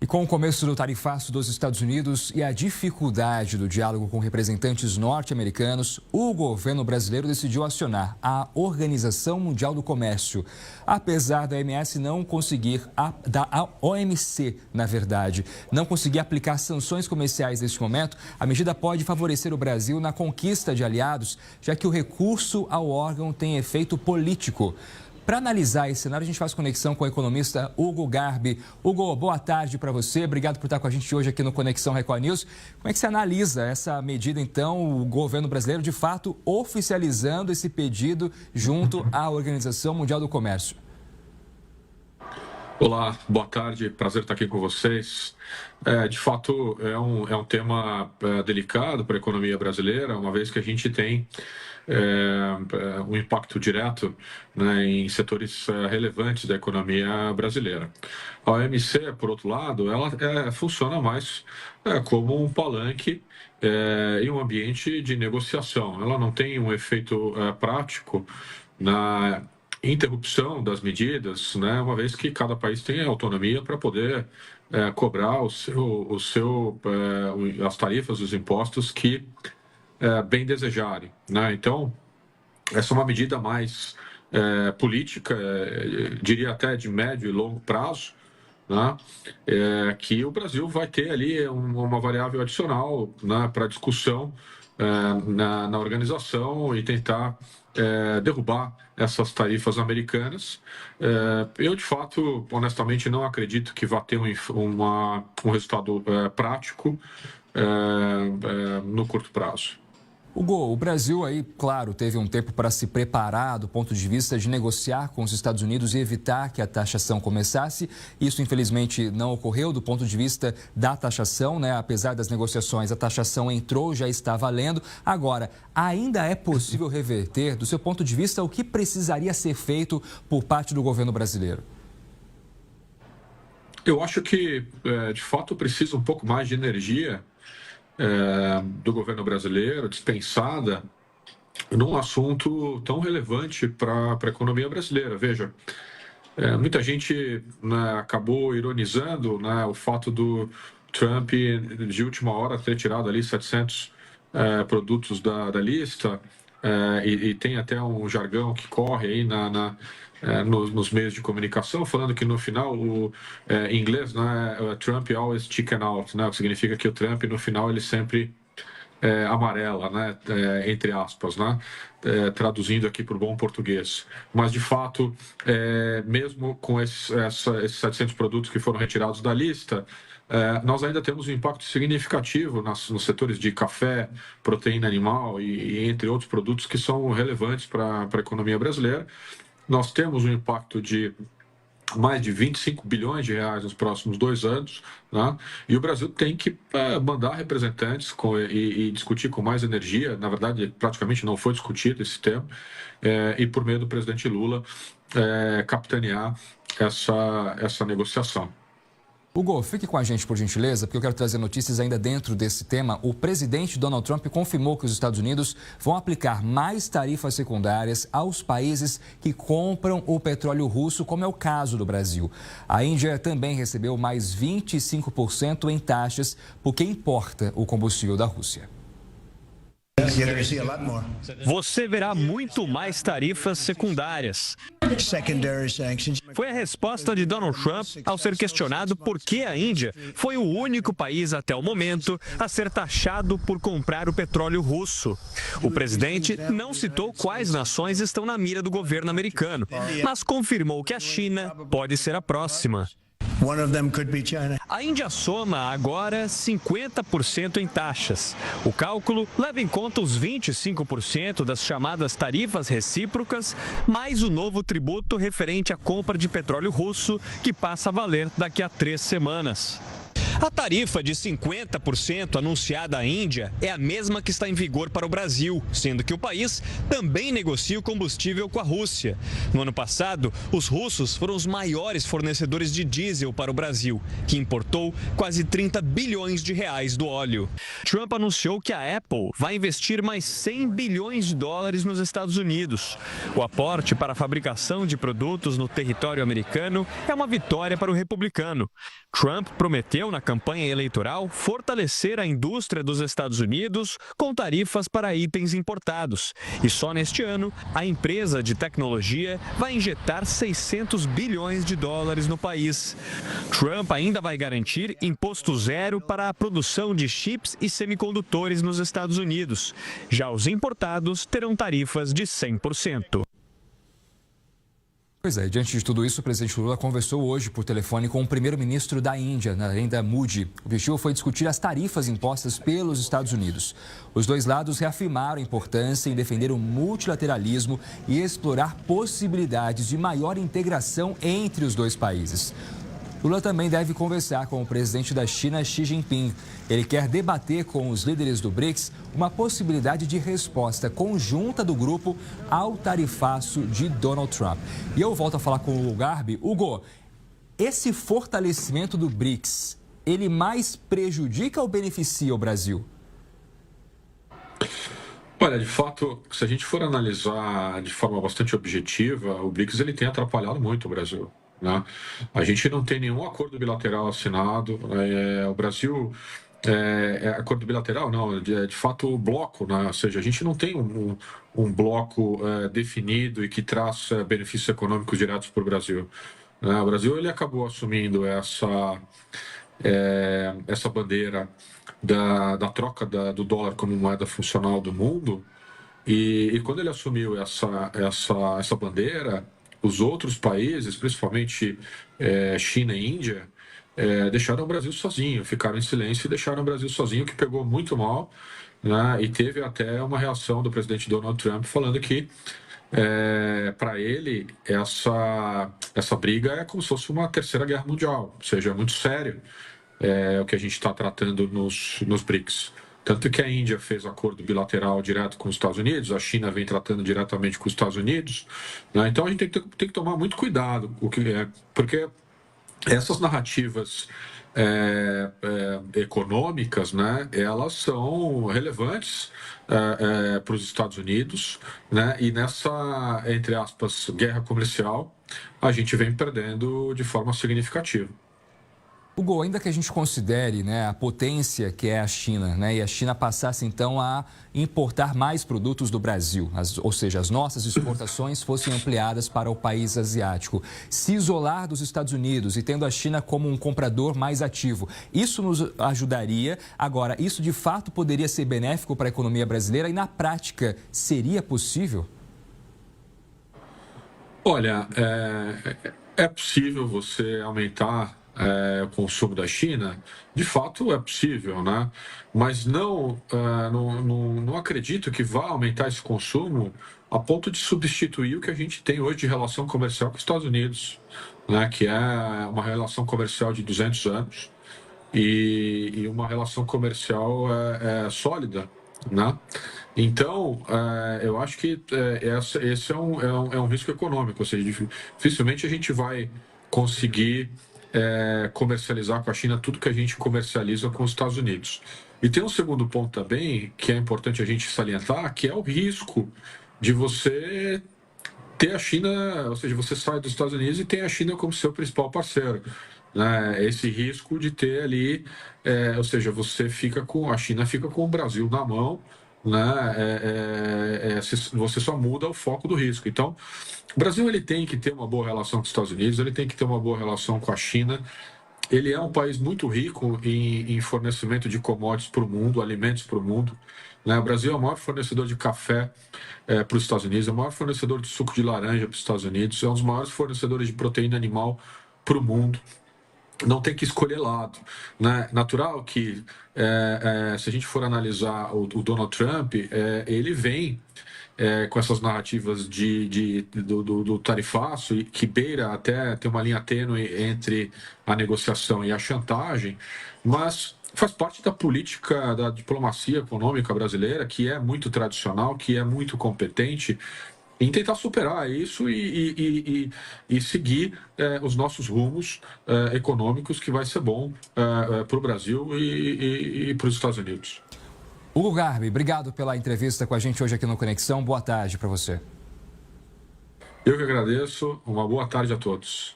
E com o começo do tarifaço dos Estados Unidos e a dificuldade do diálogo com representantes norte-americanos, o governo brasileiro decidiu acionar a Organização Mundial do Comércio. Apesar da OMS não conseguir, da OMC, na verdade, não conseguir aplicar sanções comerciais neste momento, a medida pode favorecer o Brasil na conquista de aliados, já que o recurso ao órgão tem efeito político. Para analisar esse cenário, a gente faz conexão com o economista Hugo Garbi. Hugo, boa tarde para você. Obrigado por estar com a gente hoje aqui no Conexão Record News. Como é que você analisa essa medida, então, o governo brasileiro, de fato, oficializando esse pedido junto à Organização Mundial do Comércio? Olá, boa tarde. Prazer estar aqui com vocês. De fato, é um tema delicado para a economia brasileira, uma vez que a gente tem um impacto direto, né, em setores relevantes da economia brasileira. A OMC, por outro lado, ela funciona mais como um palanque e um ambiente de negociação. Ela não tem um efeito prático na interrupção das medidas, né, uma vez que cada país tem autonomia para poder cobrar as tarifas, os impostos que bem desejarem, né? Então, essa é uma medida mais política, diria até de médio e longo prazo, né? Que o Brasil vai ter ali uma variável adicional, né, para discussão na organização e tentar derrubar essas tarifas americanas. Eu, de fato, honestamente, não acredito que vá ter um resultado prático no curto prazo. Hugo, o Brasil aí, claro, teve um tempo para se preparar do ponto de vista de negociar com os Estados Unidos e evitar que a taxação começasse. Isso, infelizmente, não ocorreu do ponto de vista da taxação, né? Apesar das negociações, a taxação entrou, já está valendo. Agora, ainda é possível reverter, do seu ponto de vista, o que precisaria ser feito por parte do governo brasileiro? Eu acho que, de fato, precisa um pouco mais de energia do governo brasileiro, dispensada num assunto tão relevante para a economia brasileira. Veja, muita gente, né, acabou ironizando, né, o fato do Trump, de última hora, ter tirado ali 700 produtos da lista, e tem até um jargão que corre aí nos meios de comunicação, falando que no final, em inglês, né, Trump always chicken out, né, o que significa que o Trump, no final, ele sempre amarela, né, entre aspas, né, traduzindo aqui por bom português. Mas, de fato, mesmo com esses 700 produtos que foram retirados da lista, nós ainda temos um impacto significativo nos setores de café, proteína animal e entre outros produtos que são relevantes para a economia brasileira. Nós temos um impacto de mais de 25 bilhões de reais nos próximos 2 anos, né? E o Brasil tem que mandar representantes e discutir com mais energia. Na verdade, praticamente não foi discutido esse tema, e por meio do presidente Lula capitanear essa negociação. Hugo, fique com a gente, por gentileza, porque eu quero trazer notícias ainda dentro desse tema. O presidente Donald Trump confirmou que os Estados Unidos vão aplicar mais tarifas secundárias aos países que compram o petróleo russo, como é o caso do Brasil. A Índia também recebeu mais 25% em taxas, porque importa o combustível da Rússia. Você verá muito mais tarifas secundárias. Foi a resposta de Donald Trump ao ser questionado por que a Índia foi o único país até o momento a ser taxado por comprar o petróleo russo. O presidente não citou quais nações estão na mira do governo americano, mas confirmou que a China pode ser a próxima. A Índia soma agora 50% em taxas. O cálculo leva em conta os 25% das chamadas tarifas recíprocas, mais o novo tributo referente à compra de petróleo russo, que passa a valer daqui a 3 semanas. A tarifa de 50% anunciada à Índia é a mesma que está em vigor para o Brasil, sendo que o país também negocia o combustível com a Rússia. No ano passado, os russos foram os maiores fornecedores de diesel para o Brasil, que importou quase 30 bilhões de reais do óleo. Trump anunciou que a Apple vai investir mais 100 bilhões de dólares nos Estados Unidos. O aporte para a fabricação de produtos no território americano é uma vitória para o republicano. Trump prometeu na campanha eleitoral fortalecer a indústria dos Estados Unidos com tarifas para itens importados. E só neste ano, a empresa de tecnologia vai injetar 600 bilhões de dólares no país. Trump ainda vai garantir imposto zero para a produção de chips e semicondutores nos Estados Unidos. Já os importados terão tarifas de 100%. Pois é, diante de tudo isso, o presidente Lula conversou hoje por telefone com o primeiro-ministro da Índia, Narendra Modi. O objetivo foi discutir as tarifas impostas pelos Estados Unidos. Os dois lados reafirmaram a importância em defender o multilateralismo e explorar possibilidades de maior integração entre os dois países. Lula também deve conversar com o presidente da China, Xi Jinping. Ele quer debater com os líderes do BRICS uma possibilidade de resposta conjunta do grupo ao tarifaço de Donald Trump. E eu volto a falar com o Hugo Garbi. Hugo, esse fortalecimento do BRICS, ele mais prejudica ou beneficia o Brasil? Olha, de fato, se a gente for analisar de forma bastante objetiva, o BRICS ele tem atrapalhado muito o Brasil. Né? A gente não tem nenhum acordo bilateral assinado. O Brasil, acordo bilateral não, de fato bloco, né? Ou seja, a gente não tem um bloco definido e que traz benefícios econômicos diretos para o Brasil. Né? O Brasil ele acabou assumindo essa bandeira da troca do dólar como moeda funcional do mundo, e quando ele assumiu essa bandeira, os outros países, principalmente China e Índia, deixaram o Brasil sozinho, ficaram em silêncio e deixaram o Brasil sozinho, que pegou muito mal, né? E teve até uma reação do presidente Donald Trump falando que, para ele, essa briga é como se fosse uma terceira guerra mundial, ou seja, é muito sério o que a gente está tratando nos BRICS. Tanto que a Índia fez acordo bilateral direto com os Estados Unidos, a China vem tratando diretamente com os Estados Unidos. Né? Então a gente tem que tomar muito cuidado, porque essas narrativas econômicas, né, elas são relevantes para os Estados Unidos, né, e nessa, entre aspas, guerra comercial, a gente vem perdendo de forma significativa. Hugo, ainda que a gente considere, né, a potência que é a China, né, e a China passasse então a importar mais produtos do Brasil, ou seja, as nossas exportações fossem ampliadas para o país asiático, se isolar dos Estados Unidos e tendo a China como um comprador mais ativo, isso nos ajudaria. Agora, isso de fato poderia ser benéfico para a economia brasileira e na prática seria possível? Olha, é possível você aumentar o consumo da China, de fato é possível, né? Mas não acredito que vá aumentar esse consumo a ponto de substituir o que a gente tem hoje de relação comercial com os Estados Unidos, né? Que é uma relação comercial de 200 anos e uma relação comercial sólida, né? Então, eu acho que esse é um risco econômico, ou seja, dificilmente a gente vai conseguir comercializar com a China tudo que a gente comercializa com os Estados Unidos. E tem um segundo ponto também, que é importante a gente salientar, que é o risco de você ter a China, ou seja, você sai dos Estados Unidos e tem a China como seu principal parceiro. Né? Esse risco de ter ali, ou seja, a China fica com o Brasil na mão, né? Você só muda o foco do risco. Então, o Brasil ele tem que ter uma boa relação com os Estados Unidos, ele tem que ter uma boa relação com a China. Ele é um país muito rico em fornecimento de commodities para o mundo, alimentos para o mundo. Né? O Brasil é o maior fornecedor de café para os Estados Unidos, é o maior fornecedor de suco de laranja para os Estados Unidos, é um dos maiores fornecedores de proteína animal para o mundo. Não tem que escolher lado. Né? Natural que, se a gente for analisar o Donald Trump, ele vem com essas narrativas do tarifaço, e que beira até ter uma linha tênue entre a negociação e a chantagem, mas faz parte da política da diplomacia econômica brasileira, que é muito tradicional, que é muito competente, em tentar superar isso e seguir os nossos rumos econômicos, que vai ser bom para o Brasil e para os Estados Unidos. Hugo Garbi, obrigado pela entrevista com a gente hoje aqui no Conexão. Boa tarde para você. Eu que agradeço. Uma boa tarde a todos.